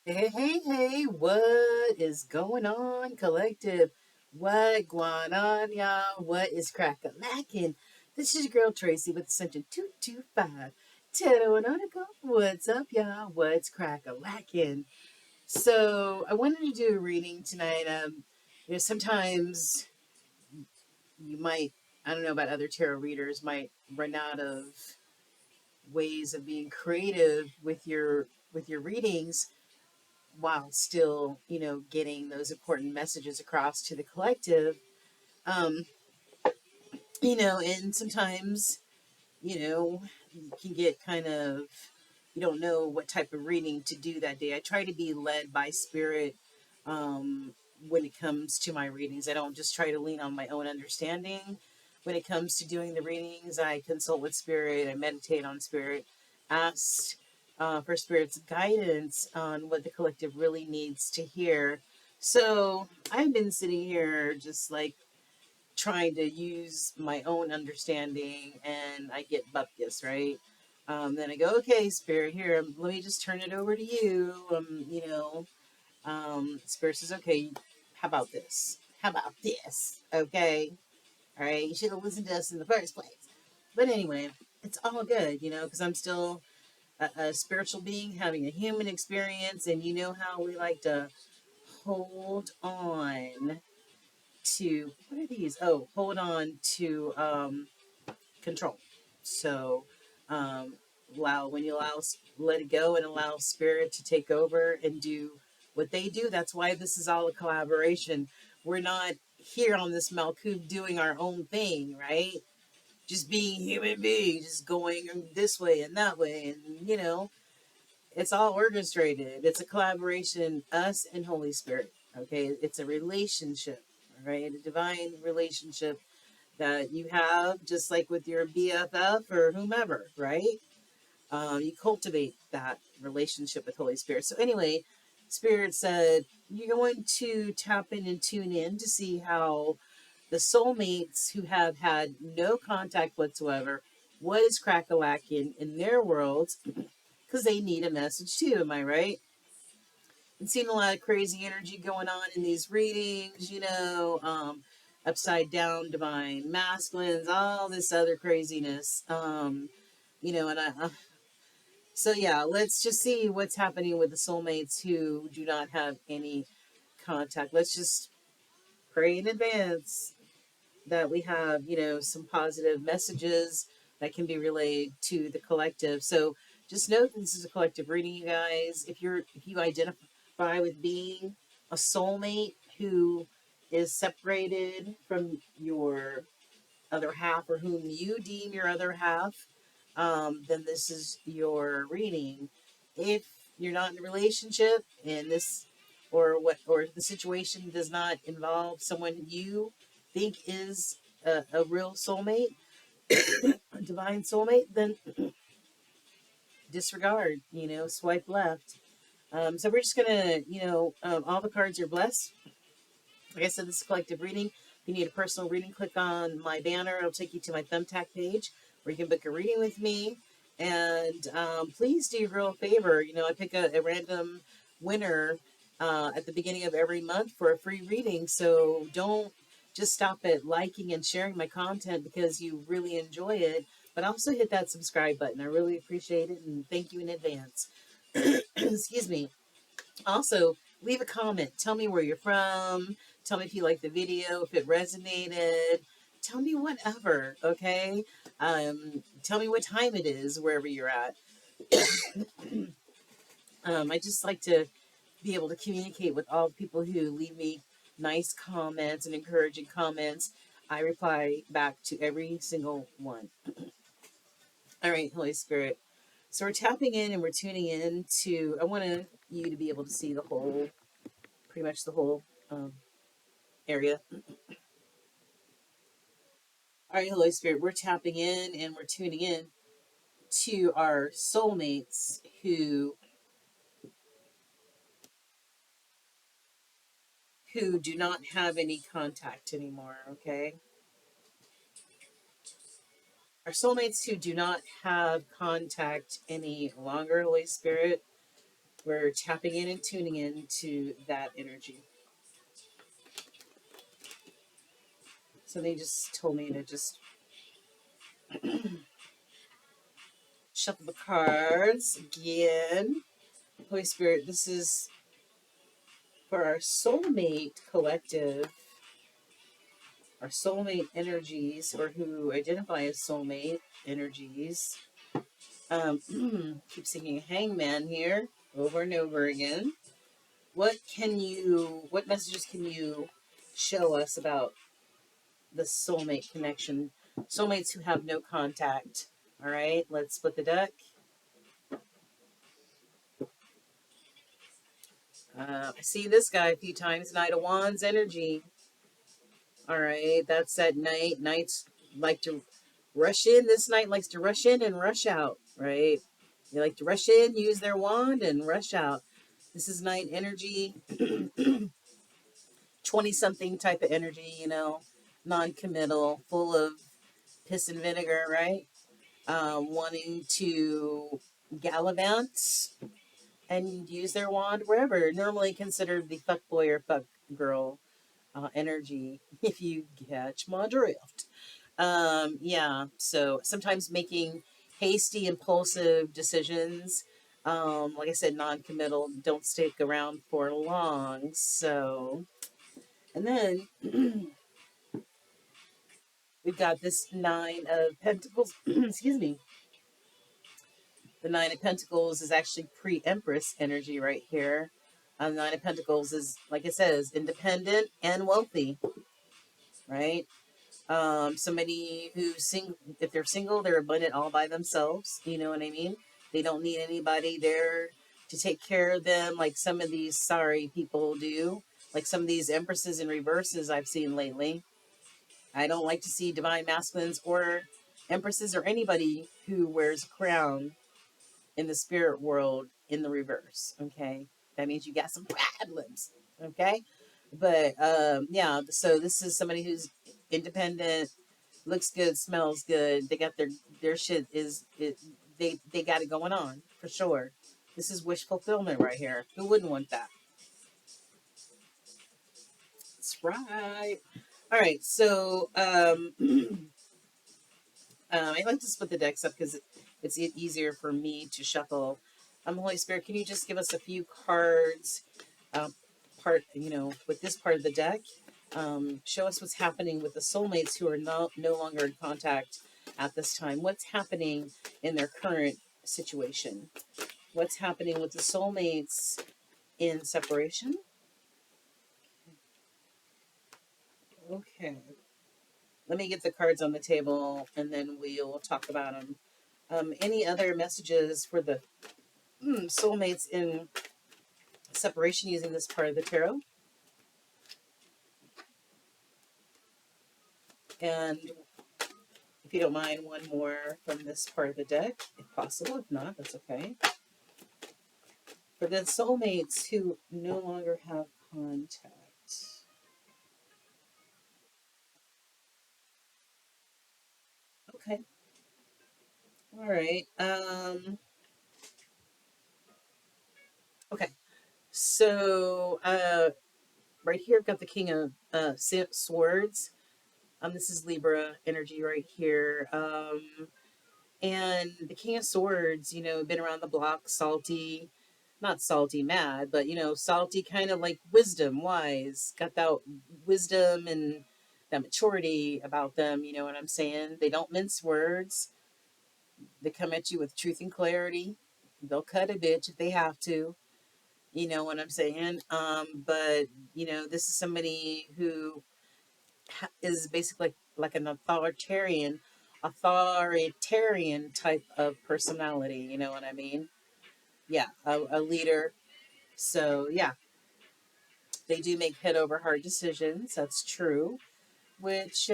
Hey, hey, hey, what is going on, collective? What going on, y'all? What is crack-a-lackin'? This is your girl Tracy with Ascension 225. Tedononico. What's up, y'all? What's crack-a-lackin'? So, I wanted to do a reading tonight. Sometimes you might, I don't know about other tarot readers, might run out of ways of being creative with your readings while still, getting those important messages across to the collective. Um, and sometimes, you can get kind of, you don't know what type of reading to do that day. I try to be led by spirit when it comes to my readings. I don't just try to lean on my own understanding. When it comes to doing the readings, I consult with spirit, I meditate on spirit, ask for spirit's guidance on what the collective really needs to hear. So I've been sitting here just like trying to use my own understanding, and I get bupkis, right? Then I go, okay, spirit, here, let me just turn it over to you. Spirit says, okay, how about this? How about this? Okay, all right, you should have listened to us in the first place. But anyway, it's all good, because I'm still a spiritual being having a human experience, and you know how we like to hold on to what are these? Oh, hold on to control. So, um, when you let it go and allow spirit to take over and do what they do. That's why this is all a collaboration. We're not here on this Malkuf doing our own thing, right? Just being human beings, just going this way and that way, and it's all orchestrated. It's a collaboration, us and Holy Spirit. Okay, it's a relationship, right? A divine relationship that you have, just like with your BFF or whomever, right? You cultivate that relationship with Holy Spirit. So anyway, Spirit said you're going to tap in and tune in to see how the soulmates who have had no contact whatsoever, what is crack-a-lacking in their worlds, because they need a message too. Am I right? Been seeing a lot of crazy energy going on in these readings, upside down divine masculines, all this other craziness. And so yeah, let's just see what's happening with the soulmates who do not have any contact. Let's just pray in advance that we have, some positive messages that can be relayed to the collective. So just know that this is a collective reading, you guys. If you identify with being a soulmate who is separated from your other half, or whom you deem your other half, then this is your reading. If you're not in a relationship and this or the situation does not involve someone you think is a real soulmate, a divine soulmate, then disregard, swipe left. So we're just gonna, all the cards are blessed. Like I said, this is a collective reading. If you need a personal reading, click on my banner. It'll take you to my Thumbtack page where you can book a reading with me. And please do your girl a favor. I pick a random winner at the beginning of every month for a free reading. So don't just stop at liking and sharing my content because you really enjoy it, but also hit that subscribe button. I really appreciate it and thank you in advance. Excuse me. Also, leave a comment. Tell me where you're from. Tell me if you like the video, if it resonated. Tell me whatever, okay? Tell me what time it is wherever you're at. I just like to be able to communicate with all the people who leave me nice comments and encouraging comments. I reply back to every single one. All right, Holy Spirit. So we're tapping in and we're tuning in to, I want you to be able to see the whole, pretty much the whole area. All right, Holy Spirit, we're tapping in and we're tuning in to our soulmates who do not have any contact anymore, okay? Our soulmates who do not have contact any longer, Holy Spirit. We're tapping in and tuning in to that energy. So they just told me to just shuffle the cards again. Holy Spirit, this is for our soulmate collective, our soulmate energies, or who identify as soulmate energies. Keep singing Hangman here over and over again. What messages can you show us about the soulmate connection? Soulmates who have no contact. All right, let's split the deck. I see this guy a few times. Knight of Wands energy. All right, that's that knight. Knights like to rush in. This knight likes to rush in and rush out, right? They like to rush in, use their wand, and rush out. This is knight energy, 20 something type of energy, non committal, full of piss and vinegar, right? Wanting to gallivant and use their wand wherever. Normally considered the fuck boy or fuck girl energy, if you catch my drift. Yeah, so sometimes making hasty, impulsive decisions. Like I said, non-committal, don't stick around for long. So, and then we've got this Nine of Pentacles. Excuse me. The Nine of Pentacles is actually pre-Empress energy right here. The Nine of Pentacles is, like it says, independent and wealthy, right? Somebody who's single, if they're single, they're abundant all by themselves. You know what I mean? They don't need anybody there to take care of them like some of these sorry people do. Like some of these empresses and reverses I've seen lately. I don't like to see divine masculines or empresses or anybody who wears a crown in the spirit world in the reverse. Okay. That means you got some problems. Okay. But yeah, so this is somebody who's independent, looks good, smells good. They got their shit is it. They got it going on for sure. This is wish fulfillment right here. Who wouldn't want that? That's right. All right. So I like to split the decks up because it's easier for me to shuffle. Holy Spirit, can you just give us a few cards? With this part of the deck, show us what's happening with the soulmates who are no longer in contact at this time. What's happening in their current situation? What's happening with the soulmates in separation? Okay. Let me get the cards on the table and then we'll talk about them. Any other messages for the soulmates in separation using this part of the tarot? And if you don't mind, one more from this part of the deck, if possible. If not, that's okay. For the soulmates who no longer have contact. Okay. All right. Okay. So right here I've got the King of Swords. This is Libra energy right here. And the King of Swords, been around the block, salty, not salty mad, but salty, kind of like wisdom, wise, got that wisdom and that maturity about them. You know what I'm saying? They don't mince words. They come at you with truth and clarity. They'll cut a bitch if they have to. You know what I'm saying? But this is somebody who is basically like an authoritarian type of personality. You know what I mean? Yeah, a leader. So yeah, they do make head over heart decisions. That's true, which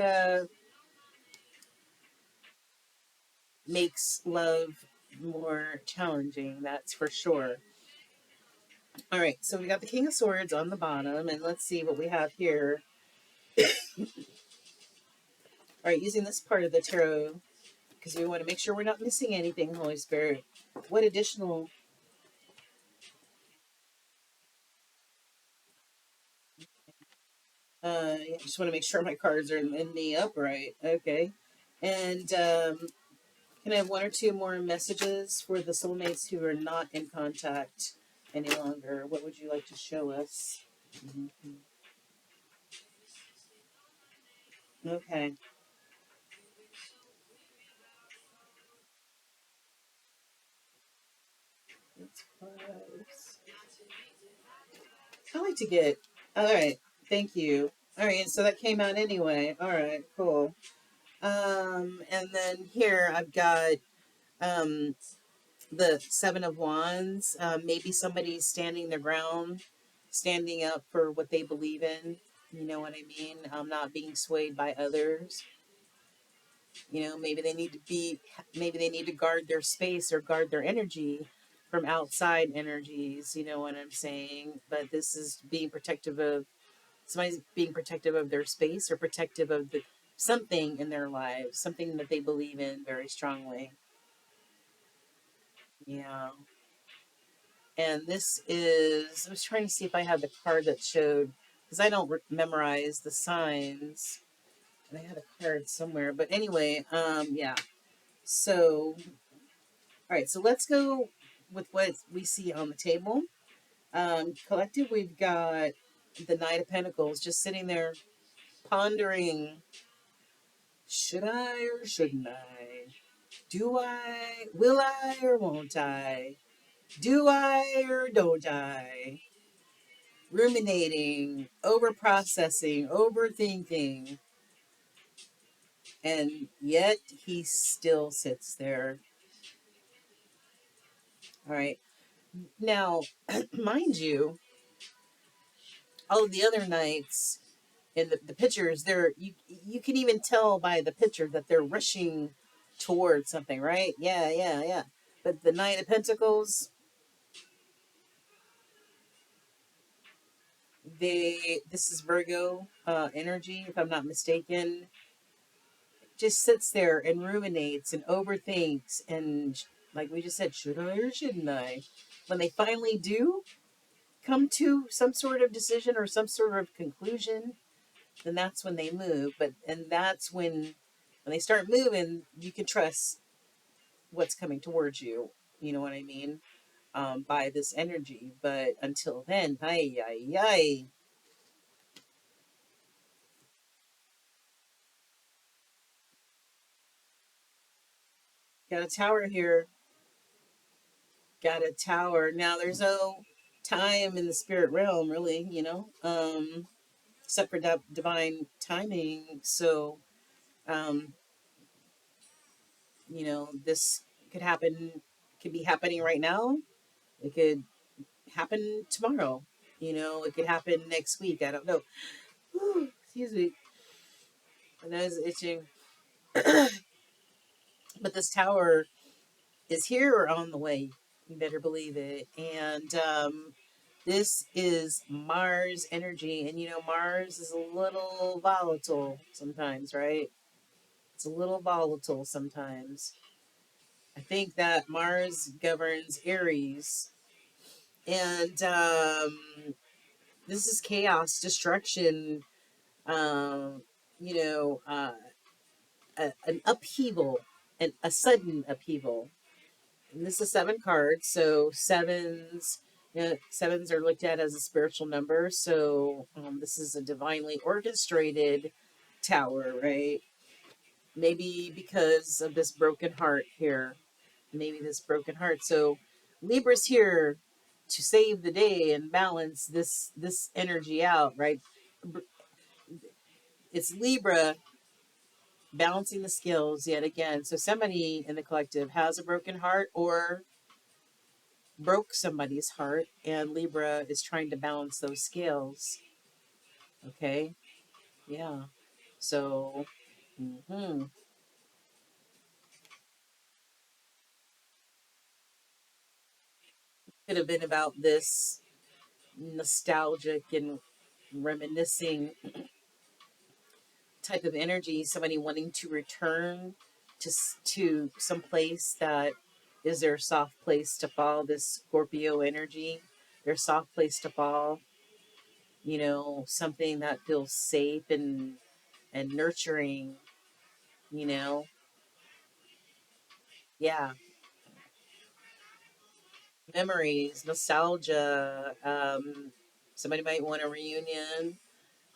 makes love more challenging. That's for sure. All right, so we got the King of Swords on the bottom, and let's see what we have here. All right, using this part of the tarot because we want to make sure we're not missing anything, Holy Spirit. What additional Yeah, just want to make sure my cards are in the upright. Okay. And can I have one or two more messages for the soulmates who are not in contact any longer? What would you like to show us? Mhm. Okay. That's close. I like to get. All right. Thank you. All right. So that came out anyway. All right. Cool. And then here I've got um the Seven of Wands. Maybe somebody's standing their ground, standing up for what they believe in. You know what I mean? Not being swayed by others. You know, maybe they need to guard their space or guard their energy from outside energies. You know what I'm saying? But this is being protective of somebody's being protective of their space or protective of something in their lives, something that they believe in very strongly. Yeah. And this is, I was trying to see if I had the card that showed, because I don't memorize the signs. And I had a card somewhere. But anyway, yeah. So, all right. So let's go with what we see on the table. Collective, we've got the Knight of Pentacles just sitting there pondering, should I or shouldn't I? Do I? Will I or won't I? Do I or don't I? Ruminating, over processing, overthinking, and yet he still sits there. All right. Now, mind you, all of the other knights in the pictures, you can even tell by the picture that they're rushing towards something, right? Yeah, yeah, yeah. But the Knight of Pentacles, this is Virgo energy, if I'm not mistaken, just sits there and ruminates and overthinks and like we just said, should I or shouldn't I? When they finally do come to some sort of decision or some sort of conclusion, then that's when they move. But and that's when they start moving, you can trust what's coming towards you. You know what I mean? By this energy. But until then, ay ay ay. Got a tower here. Got a tower. Now there's no time in the spirit realm, really. Except for divine timing. So, um, this could happen. Could be happening right now. It could happen tomorrow. It could happen next week. I don't know. Excuse me. My nose is itching. But this tower is here or on the way. You better believe it. And this is Mars energy. And Mars is a little volatile sometimes, right? It's a little volatile sometimes. I think that Mars governs Aries. And this is chaos, destruction, um, you know, uh, an upheaval, a sudden upheaval. And this is seven cards, so sevens are looked at as a spiritual number. So this is a divinely orchestrated tower, right? Maybe because of this broken heart here, maybe this broken heart. So Libra's here to save the day and balance this energy out, right? It's Libra balancing the skills yet again. So somebody in the collective has a broken heart or broke somebody's heart, and Libra is trying to balance those scales. Okay, yeah. So, could have been about this nostalgic and reminiscing type of energy. Somebody wanting to return to some place that is their soft place to fall. This Scorpio energy, their soft place to fall. something that feels safe and nurturing, you know. Yeah, memories, nostalgia. Somebody might want a reunion.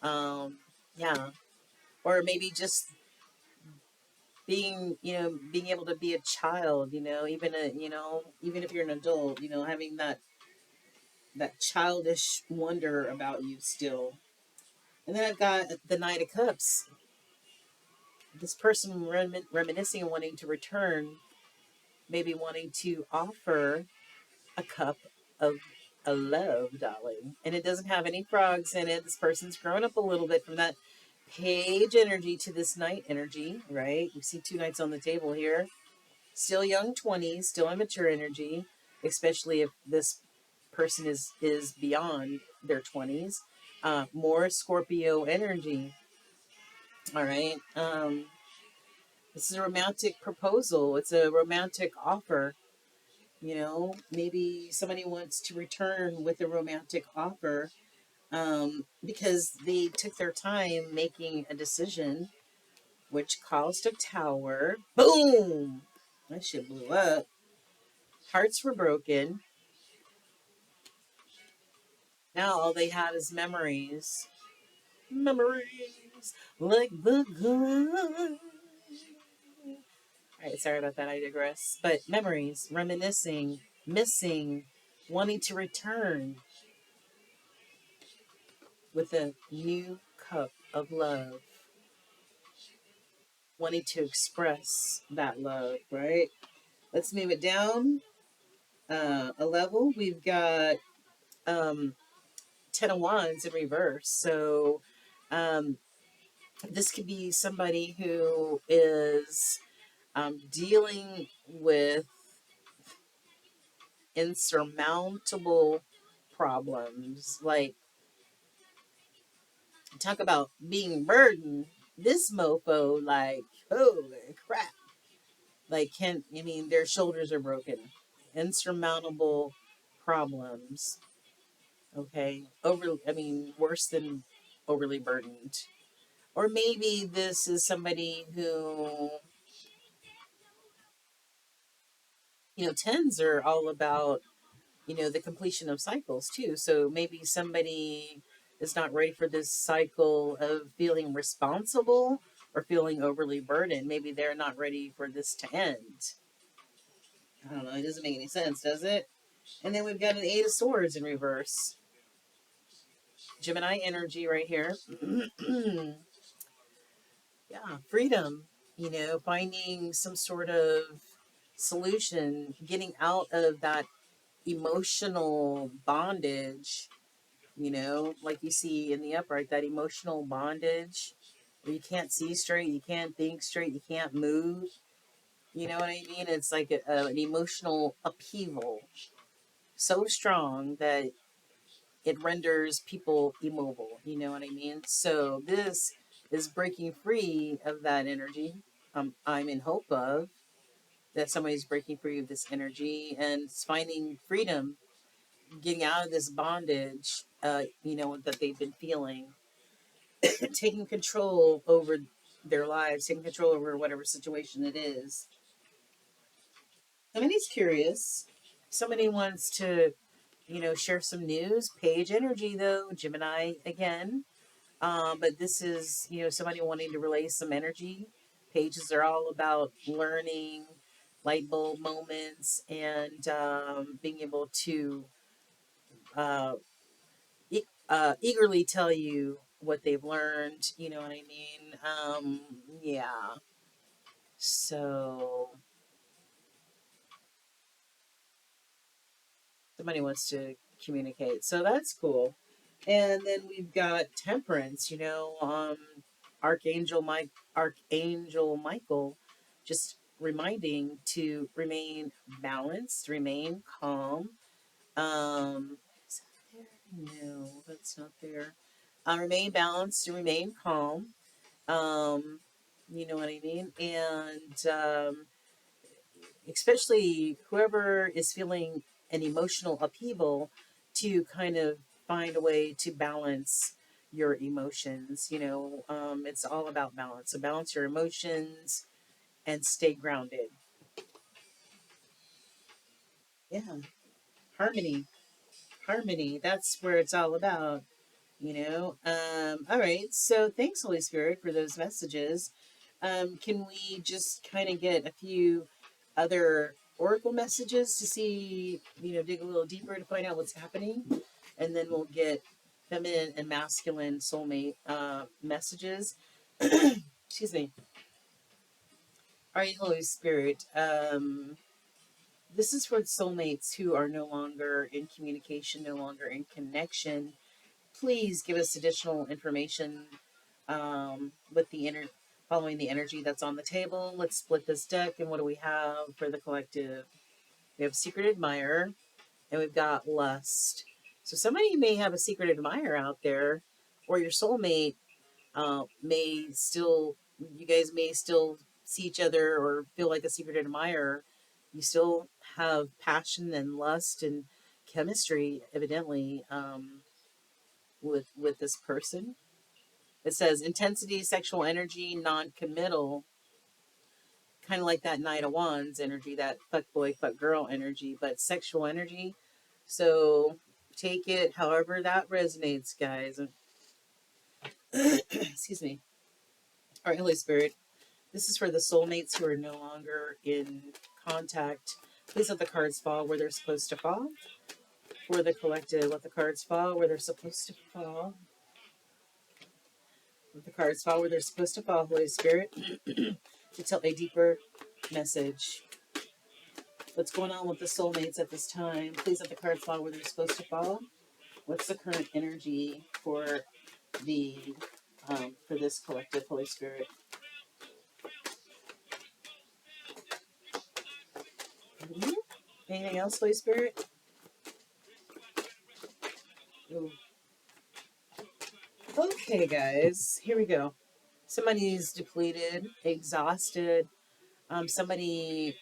Um, yeah, or maybe just being able to be a child. Even if you're an adult, having that childish wonder about you still. And then I've got the Knight of Cups. This person reminiscing and wanting to return, maybe wanting to offer a cup of a love, darling. And it doesn't have any frogs in it. This person's grown up a little bit from that page energy to this knight energy, right? We see two knights on the table here. Still young 20s, still immature energy, especially if this person is beyond their 20s. More Scorpio energy. All right. This is a romantic proposal. It's a romantic offer. Maybe somebody wants to return with a romantic offer, because they took their time making a decision, which caused a tower. Boom! That shit blew up. Hearts were broken. Now all they have is memories. Memories like the good. All right, sorry about that. I digress. But memories, reminiscing, missing, wanting to return with a new cup of love, wanting to express that love, right? Let's move it down a level. We've got um, 10 of Wands in reverse. So um, this could be somebody who is dealing with insurmountable problems. Like, talk about being burdened. This mofo, like, holy crap. Like, their shoulders are broken. Insurmountable problems. Okay. Worse than overly burdened. Or maybe this is somebody who, tens are all about, the completion of cycles too. So maybe somebody is not ready for this cycle of feeling responsible or feeling overly burdened. Maybe they're not ready for this to end. I don't know. It doesn't make any sense, does it? And then we've got an Eight of Swords in reverse. Gemini energy right here. Yeah, freedom, finding some sort of solution, getting out of that emotional bondage, like you see in the upright, that emotional bondage where you can't see straight, you can't think straight, you can't move. You know what I mean? It's like an emotional upheaval so strong that it renders people immobile. You know what I mean? So this is breaking free of that energy. I'm in hope of that somebody's breaking free of this energy and finding freedom, getting out of this bondage, that they've been feeling, taking control over their lives, taking control over whatever situation it is. Somebody's curious. Somebody wants to, share some news. Page energy, though. Gemini again. But this is, somebody wanting to relay some energy. Pages are all about learning, light bulb moments, and being able to uh, eagerly tell you what they've learned. You know what I mean? Yeah. So somebody wants to communicate. So that's cool. And then we've got Temperance. Archangel Michael, just reminding to remain balanced, remain calm. Is that there? No, that's not there. Remain balanced and remain calm. Um, you know what I mean? And especially whoever is feeling an emotional upheaval, to kind of find a way to balance your emotions. It's all about balance. So balance your emotions and stay grounded. Yeah, harmony, harmony. That's where it's all about. All right. So thanks, Holy Spirit, for those messages. Can we just kind of get a few other oracle messages to see, dig a little deeper to find out what's happening, and then we'll get feminine and masculine soulmate messages. Excuse me. All right, Holy Spirit. This is for soulmates who are no longer in communication, no longer in connection. Please give us additional information with following the energy that's on the table. Let's split this deck. And what do we have for the collective? We have secret admirer, and we've got lust. So somebody may have a secret admirer out there, or your soulmate may still, you guys may still see each other or feel like a secret admirer. You still have passion and lust and chemistry, evidently, with this person. It says intensity, sexual energy, non-committal, kind of like that Knight of Wands energy, that fuck boy, fuck girl energy, but sexual energy. So take it however that resonates, guys. Excuse me. All right, Holy Spirit. This is for the soulmates who are no longer in contact. Please let the cards fall where they're supposed to fall. For the collective, let the cards fall where they're supposed to fall. Let the cards fall where they're supposed to fall, Holy Spirit, to tell a deeper message. What's going on with the soulmates at this time? Please let the cards fall where they're supposed to fall. What's the current energy for the for this collective, Holy Spirit? Anything else, Holy Spirit? Ooh. Okay, guys, here we go. Somebody's depleted, exhausted. Somebody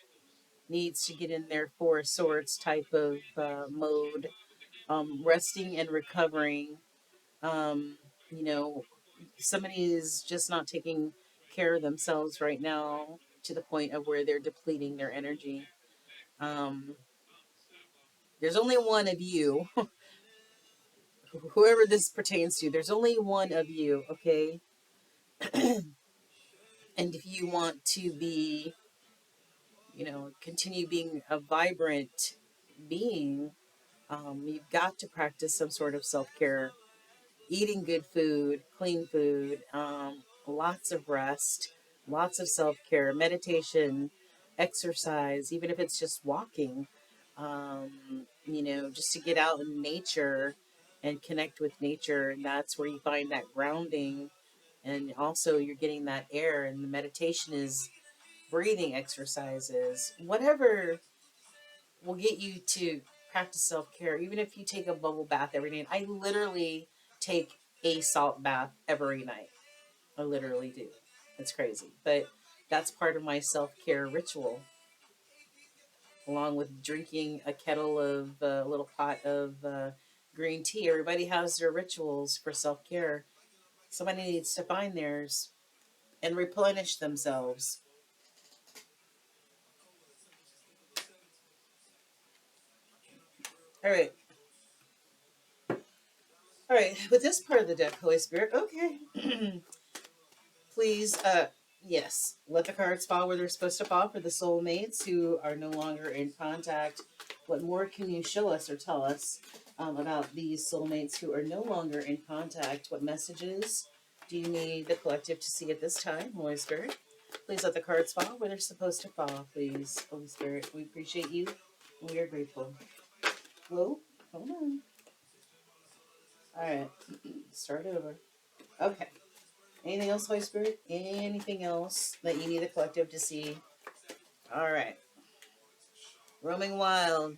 needs to get in their Four of Swords type of mode, resting and recovering. Um, you know, somebody is just not taking care of themselves right now to the point of where they're depleting their energy. Um, there's only one of you, whoever this pertains to, there's only one of you, okay? And if you want to be, continue being a vibrant being, you've got to practice some sort of self care, eating good food, clean food, lots of rest, lots of self care, meditation, exercise, even if it's just walking, just to get out in nature and connect with nature. And that's where you find that grounding. And also, you're getting that air, and the meditation is breathing exercises, whatever will get you to practice self care. Even if you take a bubble bath every day. I literally take a salt bath every night. I literally do. It's crazy. But that's part of my self care ritual, along with drinking a kettle of a little pot of green tea. Everybody has their rituals for self care. Somebody needs to find theirs and replenish themselves. All right. All right. With this part of the deck, Holy Spirit, okay. Please, yes, let the cards fall where they're supposed to fall for the soulmates who are no longer in contact. What more can you show us or tell us about these soulmates who are no longer in contact? What messages do you need the collective to see at this time, Holy Spirit? Please let the cards fall where they're supposed to fall, please, Holy Spirit. We appreciate you. We are grateful. Whoa, hold on. All right, start over. Okay. Anything else, Holy Spirit? Anything else that you need the collective to see? All right. Roaming wild.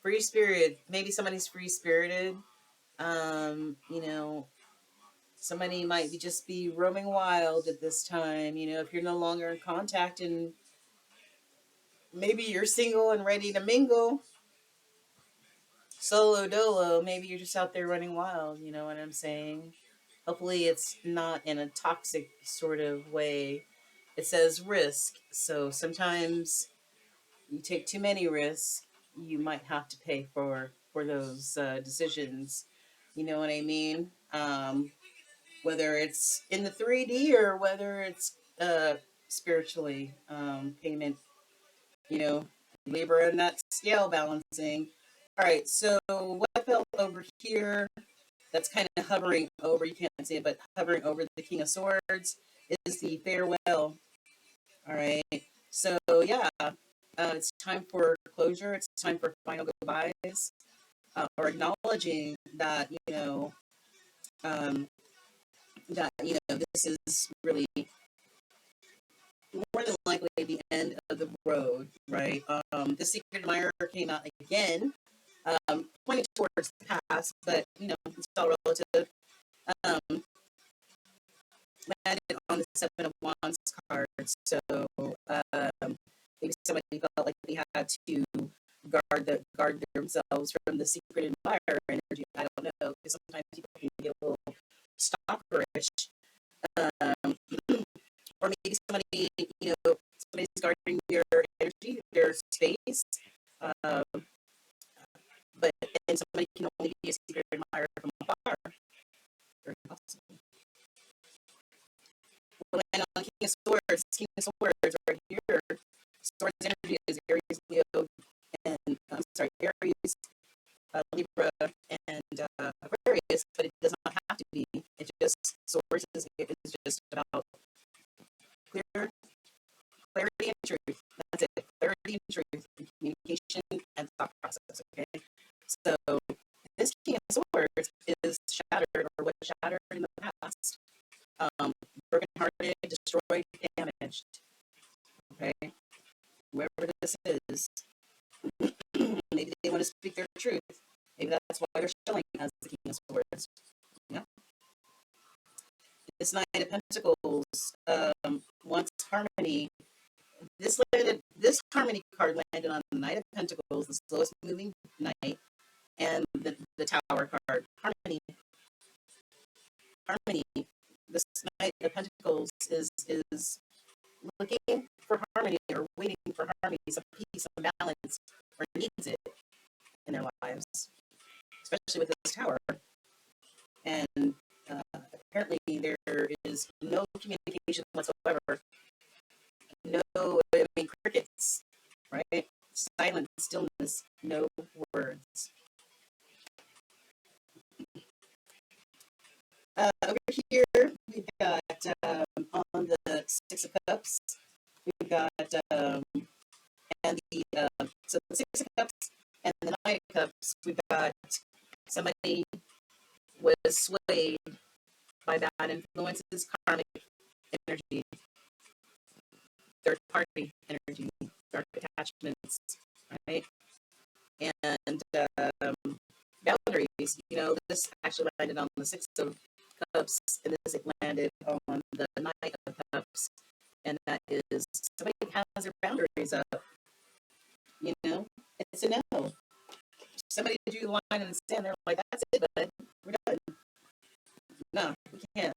Free spirit. Maybe somebody's free spirited. Um, you know, Somebody might just be roaming wild at this time. If you're no longer in contact and maybe you're single and ready to mingle, Solo dolo, maybe you're just out there running wild, you know what I'm saying? Hopefully, it's not in a toxic sort of way. It says risk, so sometimes you take too many risks, you might have to pay for those decisions. You know what I mean? Whether it's in the 3D or whether it's spiritually, payment, you know, labor and that scale balancing. All right, so what I felt over here that's kind of hovering over, you can't see it, but hovering over the King of Swords is the farewell. All right. So, yeah, it's time for closure. It's time for final goodbyes, or acknowledging that, um, this is really more than likely the end of the road, right? The Secret Admirer came out again, pointing towards the past, but, it's all relative. Um, Landed on the Seven of Wands card. So, maybe somebody felt like they had to guard themselves from the secret admirer energy. I don't know, because sometimes people can get a little stalkerish. Um, or maybe somebody's guarding their energy, their space. Um, but and somebody can only be a secret admirer from afar. Very possible. And on King of Swords right here. Swords energy is Aries, Leo, and I'm sorry, Aries, Libra, and Aquarius, but it does not have to be. It just Swords is just about clear clarity and truth. That's it. Clarity and truth, communication and thought process. Okay, so this King of Swords is shattered, or was shattered in the past. Um, Brokenhearted, destroyed, damaged. Okay, whoever this is, maybe they want to speak their truth. Maybe that's why they're showing as the King of Swords. Yeah. This Knight of Pentacles wants harmony. This harmony card landed on the Knight of Pentacles, the slowest moving knight, and the Tower card. Harmony. This Knight of Pentacles is looking for harmony, or waiting for harmony, some peace, some balance, or needs it in their lives, especially with this tower. And apparently there is no communication whatsoever. No, I mean, crickets, right? Silent stillness, no words. Over here, we've got on the Six of Cups, we've got and so the Six of Cups and the Nine of Cups, we've got somebody was swayed by bad influences, karmic energy, third party energy, dark attachments, right? And boundaries. This actually landed on the Six of Cups, and this landed on the Nine of Cups, and that is somebody has their boundaries up. It's a no. Somebody drew the line in the sand. They're like, "That's it, bud. We're done. No, we can't."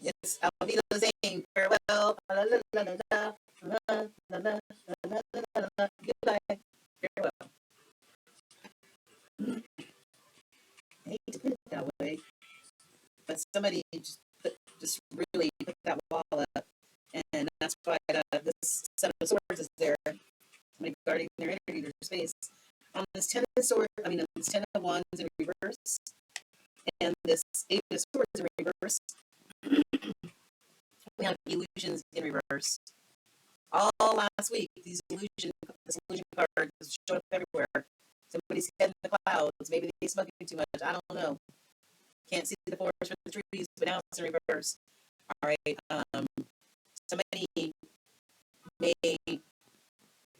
It's Alvito Zane. Farewell. La, la, la, la, la, la, la, la, la, la, la, la. Goodbye. Farewell. I hate to put it that way, but somebody just really picked that wall up, and that's why this Seven of Swords is there. Somebody guarding their energy, their space. On this this Ten of Wands in reverse, and this Eight of Swords in reverse, we have illusions in reverse. All last week, this illusion card is showing up everywhere. Somebody's head in the clouds. Maybe they smoking too much. I don't know. Can't see the forest for the trees, but now it's in reverse. All right. Somebody may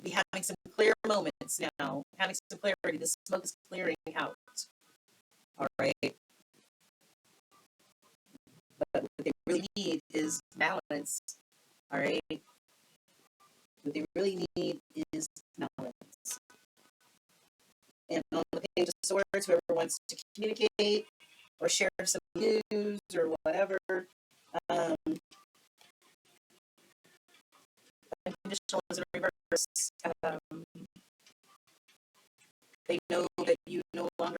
be having some clear moments now, having some clarity. The smoke is clearing out. All right. But what they really need is balance. All right. What they really need is balance. And on the Page of Swords, whoever wants to communicate or share some news or whatever, um, unconditional is in reverse. They know that you no longer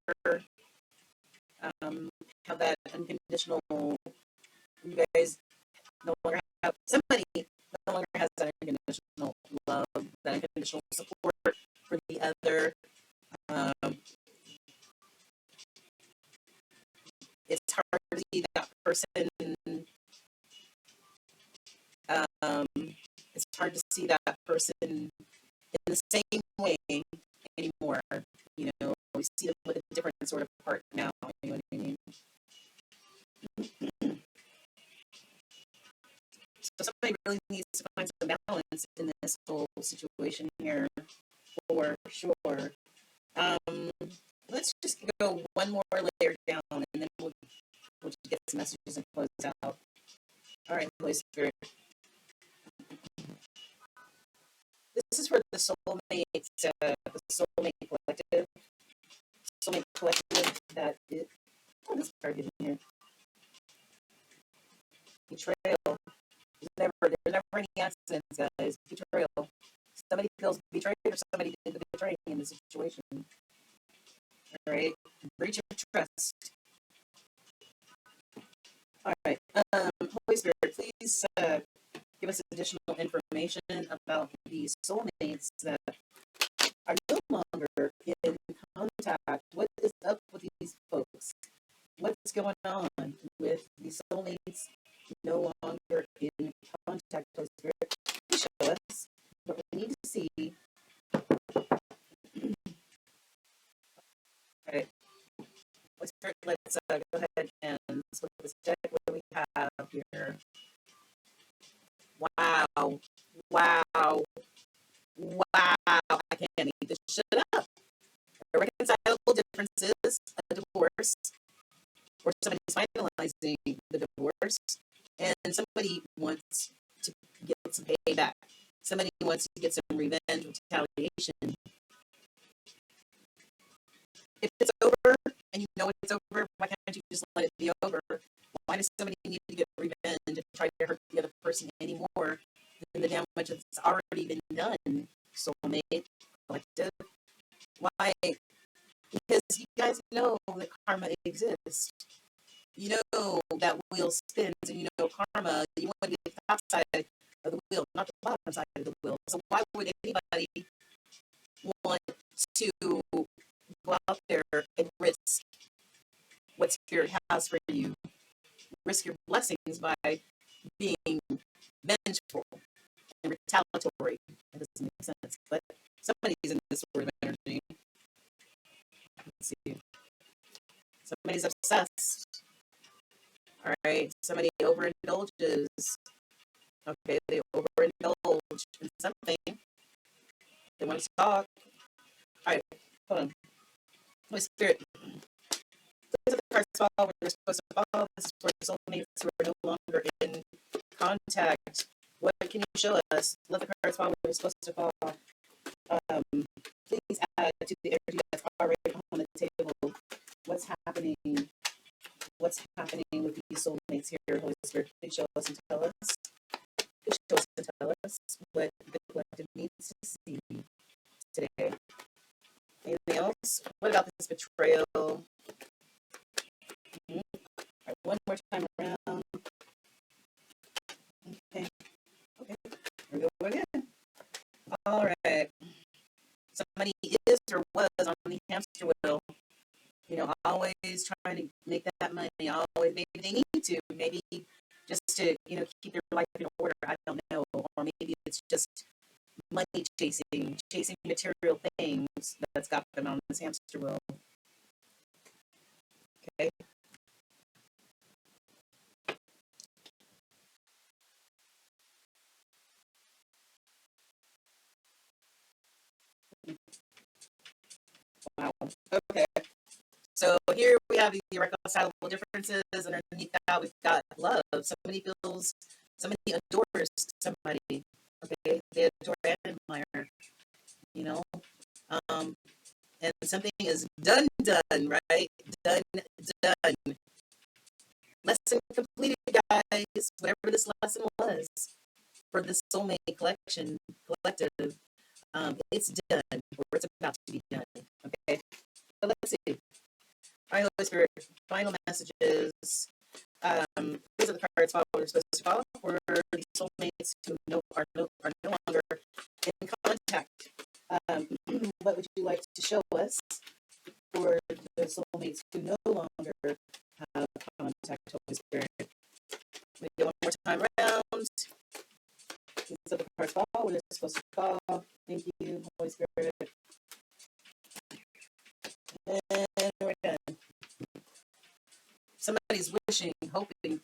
have that unconditional, you guys no longer have, somebody no longer has that unconditional love, that unconditional support for the other. Um, it's hard to see that person. Um, it's hard to see that person in the same way anymore. You know, we see them with a different sort of heart now. You know what I mean? So somebody really needs to find some balance in this whole situation here, for sure. Um, let's just go one more layer down, and then we'll just get some messages and close out. All right, Holy Spirit. This is for the soulmates, the soulmate collective. Soulmate collective that is. Oh, this card in here. Betrayal. There's never any accidents, guys. Betrayal. Somebody feels betrayed, or somebody did the betraying in the situation. All right. Breach of trust. All right. Holy Spirit, please give us additional information about these soulmates that are no longer in contact. What is up with these folks? What's going on with these soulmates no longer in contact? Holy Spirit, please show us what we need to see. All right. Holy Spirit, let's go ahead and let's look at this deck. What do we have here? Wow. Wow. Wow. I can't eat this shit up. Irreconcilable differences, a divorce, or somebody's finalizing the divorce, and somebody wants to get some payback. Somebody wants to get some revenge, retaliation. If it's over and you know it's over, why can't you just let it be over? Why does somebody need to get revenge and try to hurt the other person anymore than the damage that's already been done? Soulmate, collective. Why? Because you guys know that karma exists. You know that wheel spins, and you know karma. You want to get the top side of the wheel, not the bottom side of the wheel. So why would anybody want to go out there and risk what Spirit has for you? Risk your blessings by being vengeful and retaliatory. That doesn't make sense. But somebody's in this sort of energy. Let's see. Somebody's obsessed. All right. Somebody overindulges. Okay, they overindulge in something. They want to talk. All right, hold on. Holy Spirit, please let the cards fall where they're supposed to fall. This is for soulmates who are no longer in contact. What can you show us? Let the cards fall where they're supposed to fall. Please add to the energy that's already on the table. What's happening? What's happening with these soulmates here? Holy Spirit, please show us and tell us. Please show us and tell us what the collective needs to see today. Anything else? What about this betrayal? All right, one more time around. Okay. Okay. Here we go again. All right. Somebody is or was on the hamster wheel. You know, always trying to make that money. Always, maybe they need to. Maybe just to, you know, keep their life in order. I don't know. Or maybe it's just money chasing material things that's got them on this hamster wheel. Okay. Wow. Okay. So here we have the irreconcilable differences, and underneath that we've got love. Somebody adores somebody. Okay, they adore and admire. You know, um, and something is done, right? Done, done. Lesson completed, guys. Whatever this lesson was for the soulmate collective, it's done, or it's about to be done. Okay, so let's see. All right, Holy Spirit, final messages. These are the cards we're supposed to follow for the soulmates who are no longer in contact. What would you like to show us for the soulmates who no longer have contact, Holy Spirit? We go one more time around. These are the cards fall. What is supposed to fall? Thank you, Holy Spirit. And we're done. Somebody's wishing, hoping,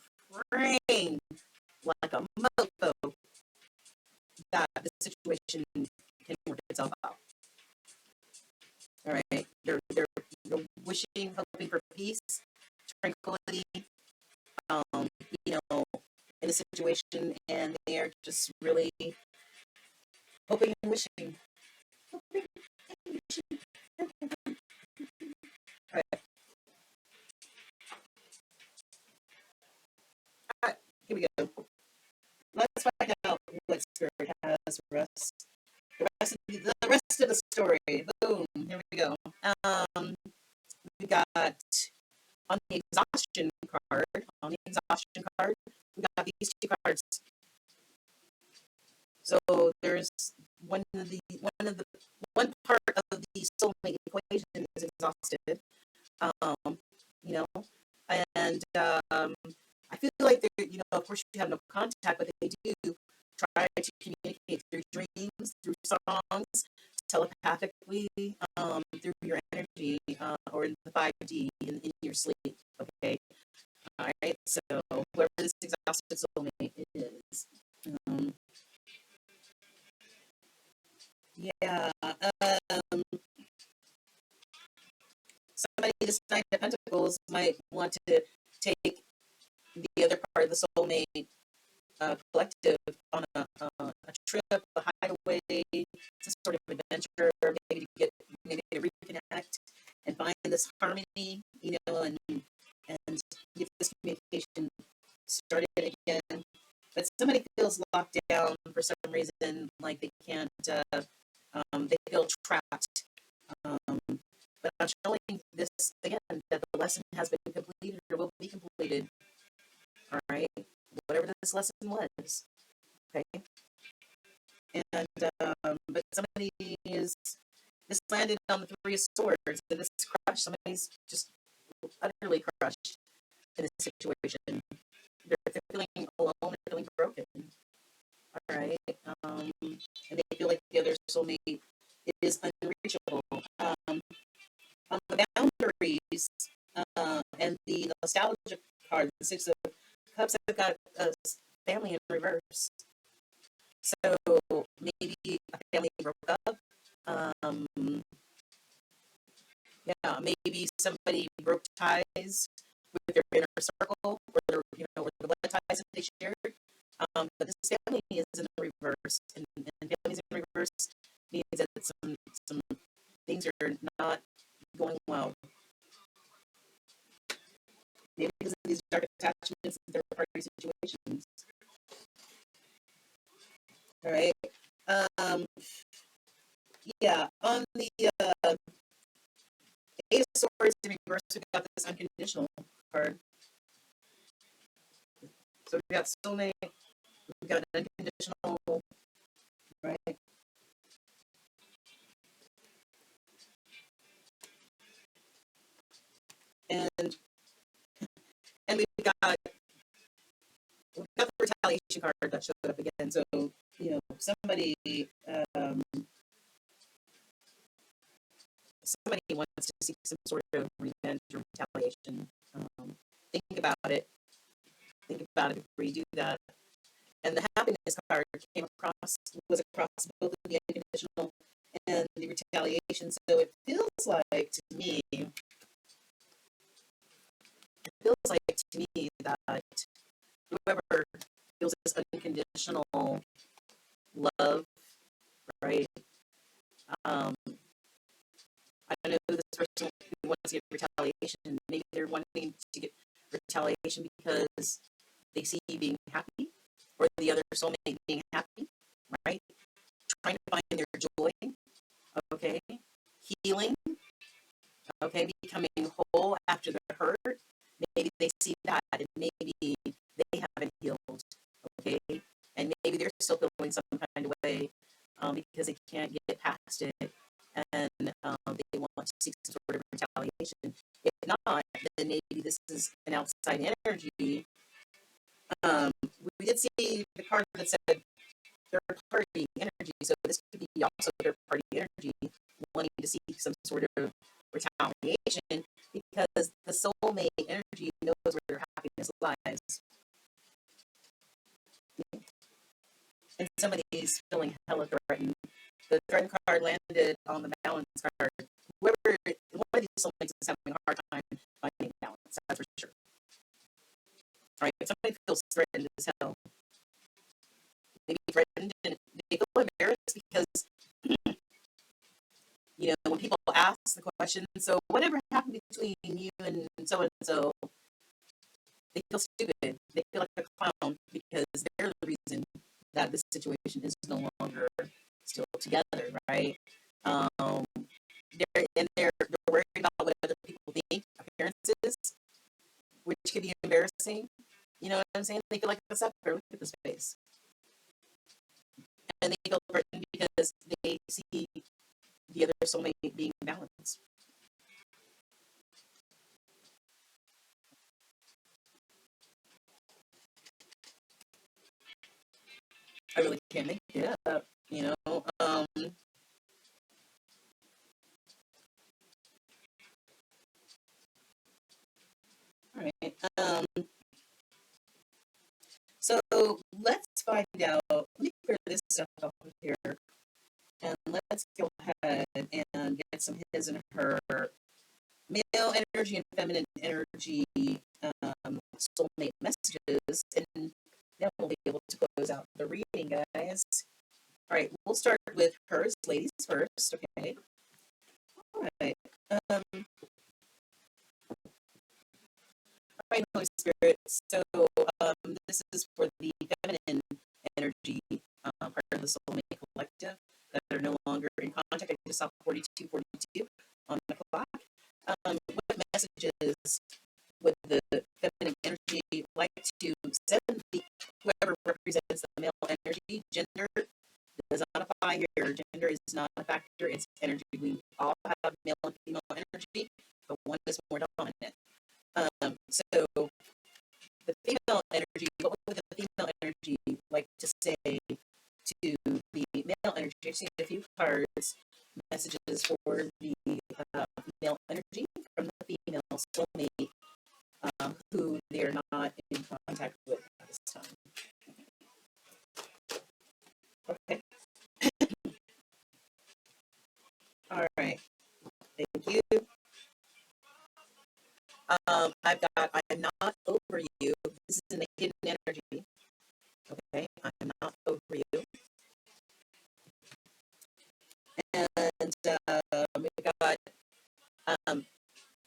praying like a mofo that the situation can work itself out. All right, they're wishing, hoping for peace, tranquility, um, you know, in a situation, and they are just really hoping and wishing. Hoping and wishing. All right, here we go. Let's find out what Spirit has for us. The rest of the story. Boom. Here we go. We got on the exhaustion card. On the exhaustion card, we got these two cards. So there's one part of the soulmate equation is exhausted. You know, and I feel like of course you have no contact, but they do try to communicate through dreams, through songs, telepathically, through your energy, or in the 5D in your sleep. Okay, all right. So whoever this exhausted soulmate is, yeah, somebody this Knight of Pentacles might want to take the other part of the soulmate collective on a trip, a hideaway, some sort of adventure, maybe to reconnect and find this harmony, and get this communication started again. But somebody feels locked down for some reason, like they can't, they feel trapped. Um, but I'm showing this again that the lesson has been completed or will be completed. All right, whatever this lesson was. Okay, and but somebody is this landed on the Three of Swords, and this crushed. Somebody's just utterly crushed in this situation. They're feeling alone. They're feeling broken. All right, and they feel like the other soulmate is unreachable. On the boundaries and the nostalgia card, the Six of Cups have got a family in reverse. So maybe a family broke up. Um, yeah, maybe somebody broke ties with their inner circle, or or the blood ties that they shared. But this family is in the reverse, and families in reverse means that some things are not going well. Maybe because of these dark attachments and third party situations. All right. Um, yeah. On the Eight of Swords in reverse, we got this unconditional card. So we got soulmate, we got unconditional, right? And we've got the retaliation card that showed up again. So somebody um, somebody wants to seek some sort of revenge or retaliation. Think about it. Think about it before you do that. And the happiness card was across both of the unconditional and the retaliation. So it feels like to me that whoever feels this unconditional love, right? I don't know Maybe they're wanting to get retaliation because they see you being happy or the other soulmate being happy, right? Trying to find their joy, okay? Healing, okay? Becoming whole after the hurt. Maybe they see that and maybe they haven't healed, okay? And maybe they're still feeling some kind of way because they can't get past it and they want to seek some sort of retaliation. If not, then maybe this is an outside energy. Um, we did see the card that said third party energy, so this could be also third party energy wanting to seek some sort of retaliation because the soulmate energy knows where their happiness lies. And somebody's feeling hella threatened. The threatened card landed on the balance card. Whoever, one of these soulmates is having a hard time finding balance, that's for sure. All right, if somebody feels threatened as hell, maybe threatened and they feel embarrassed because, you know, when people ask the question, so whatever happened between you and so, they feel stupid. They feel like a clown because they're the reason that this situation is no longer still together, right? Um, they're worried about what other people think, appearances, which could be embarrassing. You know what I'm saying? They feel like a sucker. Look at this face. And they feel threatened because they see the other soulmate being balanced. I really can't make it up, you know. All right. So let's find out. Let me clear this stuff up here, and let's go ahead and get some his and her male energy and feminine energy soulmate messages, and then we'll be able to close out the reading, guys. All right, we'll start with hers, ladies first, okay? All right. All right, Holy Spirit. So this is for the feminine energy part of the soulmate collective that are no longer in contact. I just saw 4242 on the clock. What messages would the feminine energy like to send the whoever represents the male energy? Gender does not apply here. Gender is not a factor. It's energy. We all have male and female energy, but one is more dominant. So the female energy, what would the female energy like to say to the male energy? I've seen a few cards, messages for the male energy from the female soulmate who they're not in contact with at this time. Okay. All right. Thank you. I've got I'm not over you. This is in the hidden energy. Okay. I'm not over you. And we've got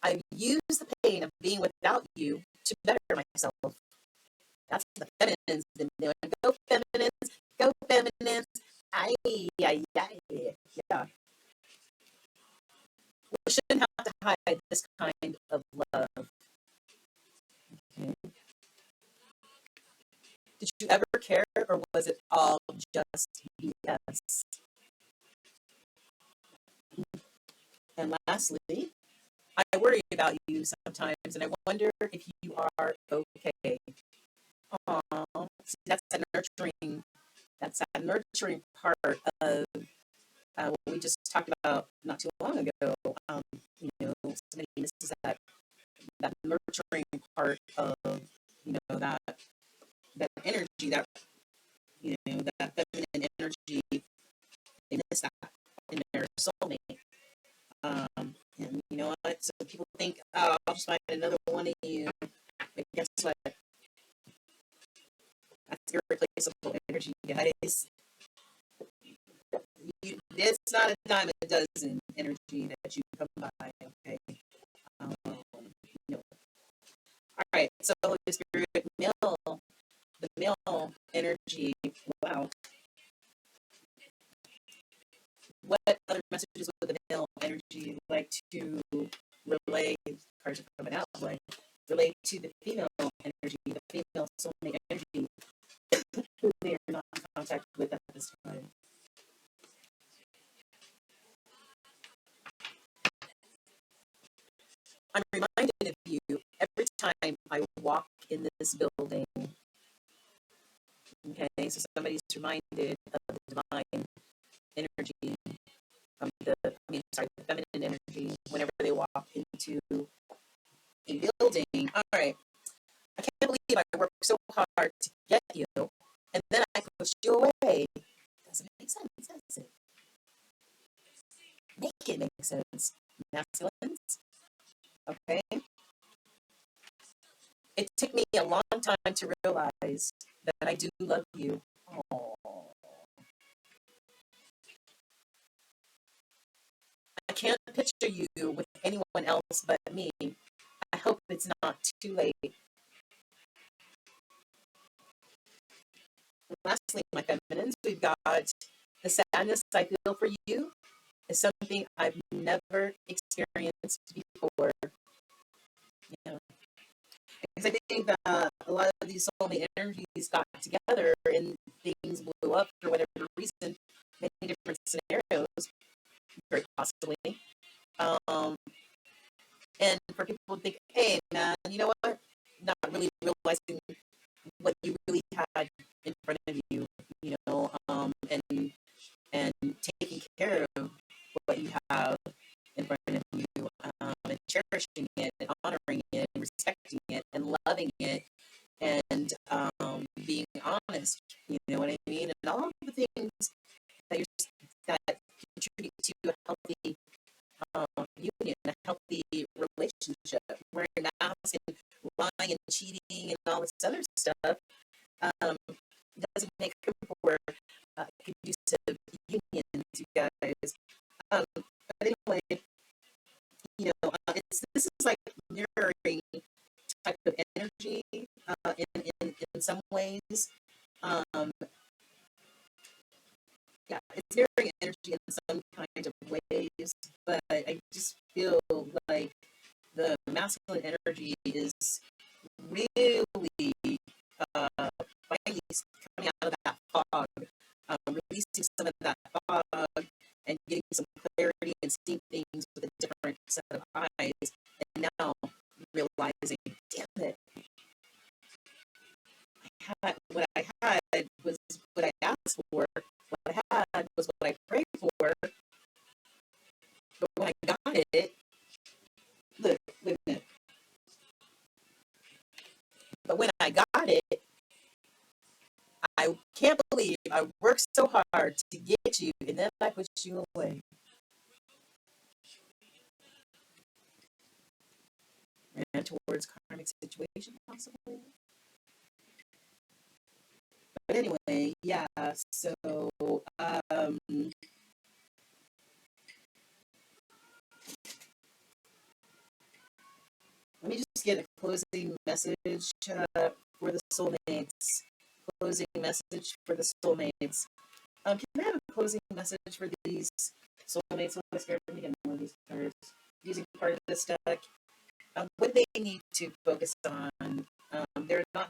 I've used the pain of being without you to better myself. That's the feminines been doing. Go feminines, go feminines. Ay, ay, ay. Yeah. We shouldn't have to hide this kind of love. Okay. Did you ever care or was it all just BS? And lastly, I worry about you sometimes and I wonder if you are okay. Aww. See, that's that nurturing part of what we just talked about not too long ago. You know, somebody misses that nurturing part of that energy, that that feminine energy. They miss that in their soulmate. And you know what? So people think, oh, I'll just find another one of you. But guess what? That's irreplaceable energy, guys. It's not a dime a dozen energy that you come by, okay? Um, right. So Holy Spirit, the male energy. Wow. What other messages would the male energy like to relay? Cards are coming out. Like relate to the female energy, the female soulmate energy, who they are not in contact with at this time. I'm reminded of you every time I walk in this building. Okay, so somebody's reminded of the divine energy, the feminine energy whenever they walk into a building. All right, I can't believe I worked so hard to get you, and then I pushed you away. Doesn't make sense, does it? Make it make sense. Masculines, okay? It took me a long time to realize that I do love you. Oh. I can't picture you with anyone else but me. I hope it's not too late. Lastly, my feminines, we've got the sadness I feel for you is something I've never experienced before. Yeah. Because I think that a lot of these soulmate energies got together and things blew up for whatever reason, many different scenarios, very possibly. Um, and for people to think, hey, man, you know what? Not really realizing what you really had in front of you, and taking care of what you have in front of you, and cherishing it, and honoring it, and respecting it, and loving it, and being honest. You know what I mean? And all of the things that that contribute to a healthy union, a healthy relationship. Wearing masks and lying and cheating and all this other stuff doesn't make for conducive unions, you guys. But anyway, this is like mirroring type of energy in some ways. Um, yeah, it's mirroring energy in some kind of ways, but I just feel like the masculine energy is really finally coming out of that fog, releasing some of that fog and getting some clarity and seeing things with a different set of eyes. And now realizing, damn it, what I had was what I asked for. What I had was what I prayed for. But when I got it, look at it. But when I got it, I can't believe I worked so hard to get you, and then I put you away. Ran towards karmic situation, possibly. But anyway, yeah. So, let me just get a closing message for the soulmates. Closing message for the soulmates. Can I have a closing message for these soulmates? What is scared me getting one of these cards? Using part of this deck. What they need to focus on. They're not